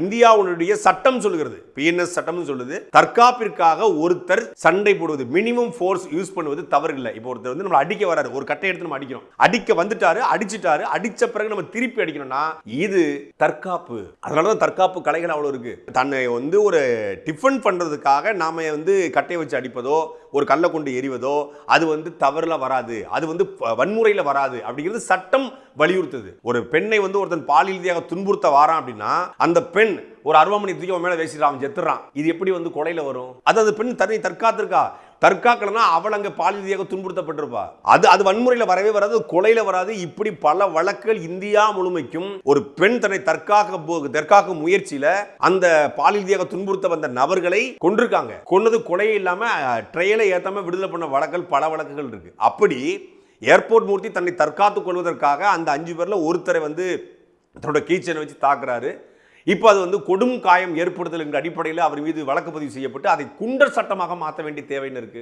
இந்தியாவுடைய சட்டம் சொல்லுகிறது, பிஎன்எஸ் சட்டம் சொல்லுது, தற்காப்பிற்காக ஒருத்தர் சண்டை போடுவது, மினிமம் ஃபோர்ஸ் யூஸ் பண்ணுவது தவறு இல்லை. இப்போ ஒருத்தர் வந்து நம்ம அடிக்க வராரு, ஒரு கட்டை எடுத்து நம்ம அடிக்கிறோம், அடிக்க வந்துட்டாரு, அடிச்சிட்டாரு, அடிச்ச பிறகு நம்ம திருப்பி அடிக்கணும்னா இது தற்காப்பு. அதனாலதான் தற்காப்பு கலைகள் அவ்வளவு இருக்கு. தன்னை வந்து ஒரு டிஃபெண்ட் பண்றதுக்காக நாம வந்து கட்டையை வச்சு அடிப்பதோ ஒரு கல்லை கொண்டு எறிவதோ அது வந்து தவறுல வராது, அது வந்து வன்முறையில வராது அப்படிங்கிறது சட்டம் வலியுறுத்துது. ஒரு பெண்ணை வந்து ஒருத்தன் பாலியல் ரீதியாக துன்புறுத்த வாரான் அப்படின்னா அந்த பெண் ஒரு அருவாமனை தூக்கி அவன் மேல பேசிடுறான், செத்துறான், இது எப்படி வந்து கொலையில வரும்? அது அந்த பெண் தன்னை தற்காத்திருக்கா, தற்காக்கலன்னா அவள் அங்க பாலியல் ரீதியாக துன்புறுத்தப்பட்டிருப்பா, அது வன்முறையில வரவே வராது, கொலையில வராது. இப்படி பல வழக்குகள் இந்தியா முழுமைக்கும் ஒரு பெண் தன்னை தற்காக்க முயற்சியில அந்த பாலியல் ரீதியாக துன்புறுத்த வந்த நபர்களை கொண்டிருக்காங்க. கொன்னது கொலையே இல்லாம ட்ரையலை ஏத்தாம விடுதலை பண்ண வழக்குகள் பல வழக்குகள் இருக்கு. அப்படி ஏர்போர்ட் மூர்த்தி தன்னை தற்காத்துக் கொள்வதற்காக அந்த 5 பேர்ல ஒருத்தரை வந்து தன்னோட கீச்சனை வச்சு தாக்குறாரு. இப்போ அது வந்து கொடும் காயம் ஏற்படுத்தல் என்ற அடிப்படையில் அவர் மீது வழக்கு பதிவு செய்யப்பட்டு அதை குண்டர் சட்டமாக மாற்ற வேண்டிய தேவைன்னு இருக்கு.